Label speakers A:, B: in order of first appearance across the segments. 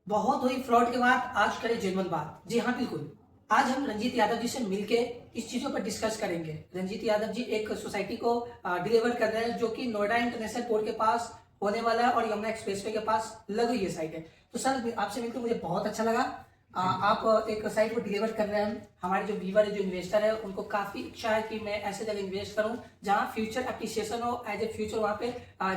A: बहुत हुई फ्रॉड के बाद आज करें जेन्युइन बात। जी हाँ, बिल्कुल। आज हम रंजीत यादव जी से मिलके इस चीज़ों पर डिस्कस करेंगे। रंजीत यादव जी एक सोसाइटी को डिलीवर कर रहे हैं जो कि नोएडा इंटरनेशनल पोर्ट के पास होने वाला है और यमुना एक्सप्रेसवे के पास लगी हुई ये साइट है। तो सर आपसे मिलकर मुझे बहुत अच्छा लगा।
B: Thank you.
A: आप एक साइट को डिलीवर कर रहे हैं। हमारे जो व्यूवर है, जो इन्वेस्टर है, उनको काफ़ी इच्छा है कि मैं ऐसे जगह इन्वेस्ट करूं जहां फ्यूचर एप्रिसिएशन हो, एज ए फ्यूचर वहां पे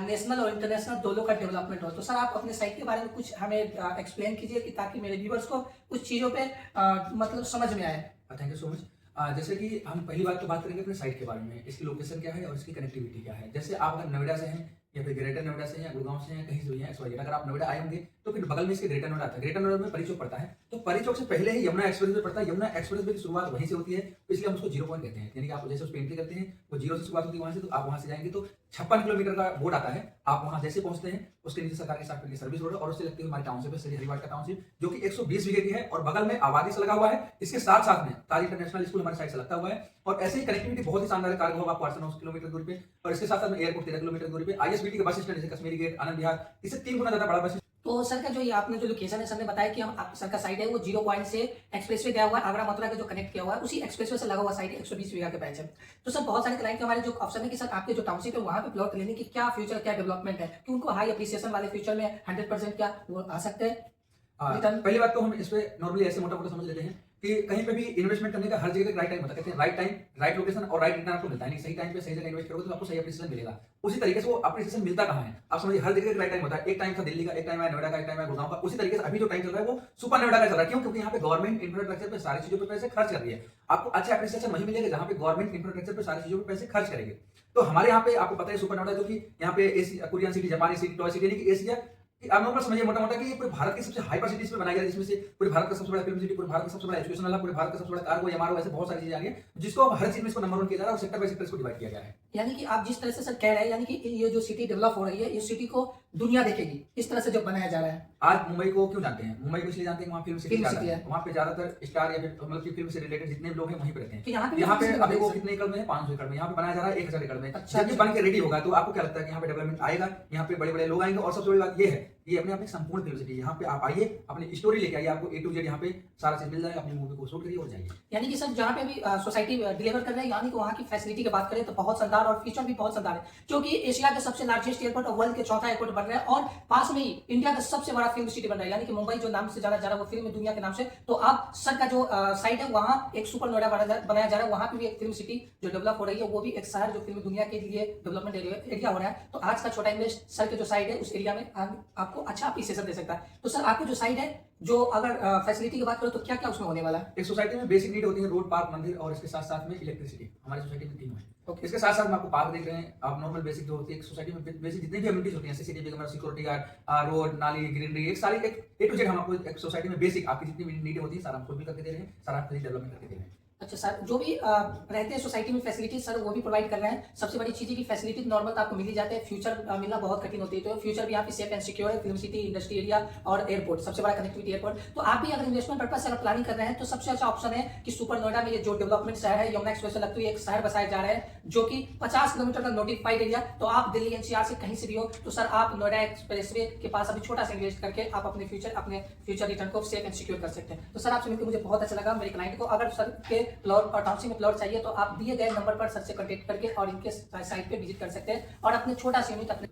A: नेशनल और इंटरनेशनल दोनों का डेवलपमेंट हो। तो सर आप अपने साइट के बारे में कुछ हमें एक्सप्लेन कीजिए कि ताकि मेरे व्यूवर्स को कुछ चीज़ों पे मतलब समझ में आए।
B: Thank you so much. जैसे कि हम पहली बात तो बात करेंगे अपने साइट के बारे में, इसकी लोकेशन क्या है और इसकी कनेक्टिविटी क्या है। जैसे आप अगर नोएडा से हैं या फिर ग्रेटर नोएडा से हैं या गुड़गांव से हैं, कहीं से भी हैं XYZ, अगर आप नोएडा आए होंगे तो फिर बगल में इसके ग्रेटर नोएडा आता है। ग्रेटर नोएडा में परी चौक पड़ता है, तो परी चौक से पहले ही यमुना एक्सप्रेसवे पड़ता है। यमुना एक्सप्रेसवे की शुरुआत वहीं से होती है, तो इसलिए हम उसको जीरो पॉइंट कहते हैं। यानी कि आप जैसे उस पे एंट्री करते हैं वो जीरो से शुरुआत होती है वहां से, तो आप वहां से जाएंगे तो 56 किलोमीटर का बोर्ड आता है। आप वहां जैसे पहुंचते हैं उसके नीचे सरकार के साथ की सर्विस रोड और उससे लगती है हमारी टाउनशिप है, श्री हरिवाड़ का टाउनशिप, जो कि 120 बीघे की है और बगल में आबादी से लगा हुआ है। इसके साथ साथ में ताज इंटरनेशनल स्कूल हमारे साइड से लगता हुआ है और ऐसे ही कनेक्टिविटी बहुत ही शानदार है। कार्गो हब आपको 809 किलोमीटर दूरी पे और इसके साथ साथ में एयरपोर्ट 13 किलोमीटर दूरी पे। ISBT के बस स्टैंड जैसे कश्मीरी गेट, आनंद विहार, इससे 3 गुना ज्यादा बड़ा बस।
A: तो सर का जो ये आपने जो लोकेशन है, सर ने बताया कि सर का साइट है वो जीरो पॉइंट से एक्सप्रेसवे गया हुआ है, आगरा मथुरा का जो कनेक्ट किया हुआ है उसी एक्सप्रेसवे से लगा हुआ साइट है। 120 बीघा के पैच है। तो सर बहुत सारे क्लाइंट के हमारे जो ऑप्शन है कि सर आपके जो टाउनशिप है वहां पे प्लॉट लेने की क्या फ्यूचर, क्या डेवलपमेंट है कि उनको हाई अप्रिसिएशन वाले फ्यूचर में 100% क्या वो आ सकते हैं रिटर्न।
B: पहली बात तो हम इस पे नॉर्मली ऐसे मोटा मोटा समझ लेते हैं कि कहीं पे भी इन्वेस्टमेंट करने का हर जगह का राइट टाइम होता है। कहते हैं राइट टाइम, राइट लोकेशन और राइट रिटर्न आपको मिलता है। नहीं, सही टाइम पे सही जगह इन्वेस्ट करोगे तो आपको सही अप्रिसिएशन मिलेगा। उसी तरीके से वो अप्रिसिएशन मिलता कहां है आप समझिए, हर जगह का राइट टाइम होता है। एक टाइम था दिल्ली का, एक टाइम है नोएडा का, एक टाइम है गुड़गांव का। उसी तरीके से अभी जो टाइम चल रहा है वो सुपर नोएडा का चल रहा है। क्यों? क्योंकि यहाँ पे गवर्नमेंट इंफ्रास्ट्रक्चर पे सारी चीजों पे पैसे खर्च कर रही है। आपको अच्छा अप्रिसिएशन वही मिलेगा जहां पे गवर्नमेंट इंफ्रास्ट्रक्चर पे सारी चीजों पे पैसे खर्च करेंगे। तो हमारे यहाँ पे आपको पता है सुपर नोएडा, जो कि यहाँ पे एशिया, कोरियन सिटी, जापानी सिटी, टॉय सिटी, यानी कि एशिया आप नॉर्मल समझिए मोटा मोटा कि ये पूरे भारत की सबसे हाइपर सिटीज में बनाया गया है, जिसमें से पूरे भारत का सबसे बड़ा फिल्म सिटी, पूरे भारत का सबसे बड़ा एजुकेशनल हब, पूरे भारत का सबसे बड़ा कार्गो, MRO, ऐसे बहुत सारी चीजें आ रही है जिसको अब हर चीज में इसको नंबर 1 किया जा रहा है और सेक्टर बाय सेक्टर इसको डिवाइड किया गया है।
A: यानी कि आप जिस तरह से सर कह रहे हैं, यानी कि ये जो सिटी डेवलप हो रही है, इस सिटी को दुनिया देखेगी, इस तरह से जो बनाया जा रहा है।
B: आज मुंबई को क्यों जानते हैं? मुंबई को इसलिए जानते हैं वहाँ फिल्म सिटी
A: फिल्म
B: ज्यादा
A: सिटी
B: है।
A: है।
B: वहाँ पे ज्यादातर स्टार या फिर मतलब कि फिल्म से रिलेटेड जितने भी लोग हैं वहीं पे रहते हैं।
A: तो यहाँ पे
B: यहाँ पे
A: फिल्म
B: अभी
A: सिटी
B: वो
A: है।
B: कितने एकड़ में है? 500 एकड़ में। यहाँ पे बनाया जा रहा है 1000 एकड़ में।
A: अच्छा,
B: जब ये बन के रेडी होगा तो आपको क्या लगता है कि यहाँ पे डेवलपमेंट आएगा, यहाँ पे बड़े बड़े लोग आएंगे। और सबसे बड़ी बात ये है, ये अपने आप में संपूर्ण फिल्म सिटी है। यहाँ पे आप आइए, अपनी स्टोरी लेके आइए, आपको A to Z यहाँ पे सारा चीज मिल जाएगा। अपनी मूवी को शूट करिए और जाइए।
A: यानी कि सर जहाँ पे भी सोसाइटी डिलीवर कर रहे हैं, यानी कि वहाँ की फैसिलिटी की बात करें तो बहुत शानदार और फीचर भी बहुत शानदार है, क्योंकि एशिया के सबसे लार्जेस्ट एयरपोर्ट और वर्ल्ड के चौथा एयरपोर्ट बन रहा है और पास में ही इंडिया का सबसे बड़ा फिल्म सिटी बन रहा है। यानी कि मुंबई जो नाम से जाना जा रहा है वो फिल्म दुनिया के नाम से। तो आप सर का जो साइट है वहाँ एक सुपर नोएडा बनाया जा रहा है, वहाँ पे भी एक फिल्म सिटी जो डेवलप हो रही है, वो भी एक शहर जो फिल्म दुनिया के लिए डेवलपमेंट एरिया हो रहा है। तो आज का छोटा इन्वेस्ट सर के जो साइट है उस एरिया में आपको अच्छा अप्रिसिएशन दे सकता है। तो सर आपकी जो साइट है, जो अगर फैसिलिटी की बात करो तो क्या क्या उसमें होने वाला है?
B: एक सोसाइटी में बेसिक नीड होती है रोड, पार्क, मंदिर और इसके साथ साथ में इलेक्ट्रिसिटी। हमारी सोसाइटी में तीनों है।
A: Okay.
B: इसके साथ साथ में आपको पार्क देख रहे हैं। आप नॉर्मल बेसिक जो होती है एक सोसाइटी में, बेसिक जितनी भी अम्यूनिटीज होती हैं, CCTV camera, security guard, road, नाली, ग्रीनरी, एक सारी एक A to Z हम आपको एक सोसाइटी में बेसिक आपकी जितनी भी नीडें होती है सारा हम खुद भी करके दे रहे हैं, सारा आपको डेवलपमेंट करके दे रहे हैं।
A: अच्छा सर, जो भी रहते हैं सोसाइटी में फैसिलिटी सर वो भी प्रोवाइड कर रहे हैं। सबसे बड़ी चीज़ है कि फैसिलिटी नॉर्मल तो आपको मिल ही जाते हैं, फ्यूचर मिलना बहुत कठिन होती है। तो फ्यूचर भी यहाँ पे सेफ एंड सिक्योर है। फिल्म सिटी, इंडस्ट्री एरिया और एयरपोर्ट, सबसे बड़ा कनेक्टिविटी एयरपोर्ट। तो आप भी अगर इन्वेस्टमेंट पर्पज से अगर प्लानिंग कर रहे हैं तो सबसे अच्छा ऑप्शन है कि सुपर नोएडा में ये जो डेवलपमेंट शहर है, यमुना एक्सप्रेस से लगती है एक शहर बसाया जा रहा है जो कि 50 किलोमीटर का नोटिफाइड एरिया। तो आप दिल्ली NCR से कहीं से भी हो तो सर आप नोएडा एक्सप्रेसवे के पास अभी छोटा सा इन्वेस्ट करके आप अपने फ्यूचर रिटर्न को सेफ एंड सिक्योर कर सकते हैं। तो सर आपसे मिलकर मुझे बहुत अच्छा लगा। मेरे क्लाइंट को अगर सर के प्लॉट और टाउनशिप में प्लॉट चाहिए तो आप दिए गए नंबर पर सर से कॉन्टेक्ट करके और इनके साइट पे विजिट कर सकते हैं और अपने छोटा सा यूनिट अपने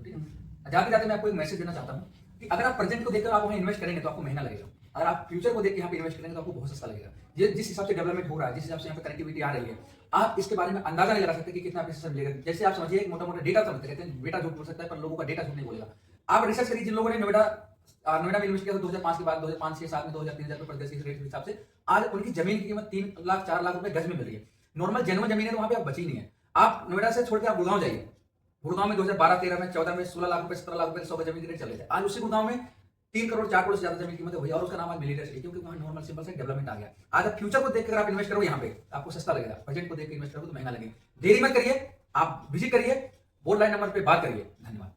B: जाते जाते मैं आपको एक मैसेज देना चाहता हूँ कि अगर आप प्रेजेंट को देखकर आप वहाँ इन्वेस्ट करेंगे तो आपको महंगा लगेगा। अगर आप फ्यूचर को देख के यहाँ पे इन्वेस्ट करेंगे तो आपको बहुत सस्ता लगेगा। जिस हिसाब से डेवलपमेंट हो रहा है, जिस हिसाब से यहाँ पे कनेक्टिविटी आ रही है, आप इसके बारे में अंदाजा नहीं लगा सकते कि कितना पैसा मिलेगा। जैसे आप समझिए एक मोटा मोटा डेटा समझते कहते हैं बेटा झूठ बोल सकता है पर लोगों का डेटा झूठ नहीं बोलेगा। आप रिसर्च करिए, जिन लोगों ने नोएडा में इन्वेस्ट किया था 2005 के बाद, 2005, 6, 7 में 2000-3000 रुपए प्रति रेट के हिसाब से आज उनकी जमीन की कीमत 3 लाख 4 लाख रुपए गज में मिल रही है। नॉर्मल जेन्युइन जमीन है तो वहां पे आप बची नहीं है। आप नोएडा से छोड़ के आप गुड़गांव जाइए। गुड़गांव में 2012-13 में 14 में 16 लाख रुपए 17 लाख रुपए 100 गज जमीन के रेट चले थे। आज उसी गुड़गांव में 3 करोड़ 4 करोड़ से ज्यादा जमीन की कीमत है वही, और उसका नाम आज मिलियनर सिटी, क्योंकि वहां नॉर्मल सिंपल से डेवलपमेंट आ गया। आज आप फ्यूचर को देख कर आप इन्वेस्ट करो यहाँ पे आपको सस्ता लगेगा, बजट को देख के इन्वेस्ट करो तो महंगा लगेगा। देरी मत करिए, आप विजिट करिए, बोर्ड लाइन नंबर पे बात करिए। धन्यवाद।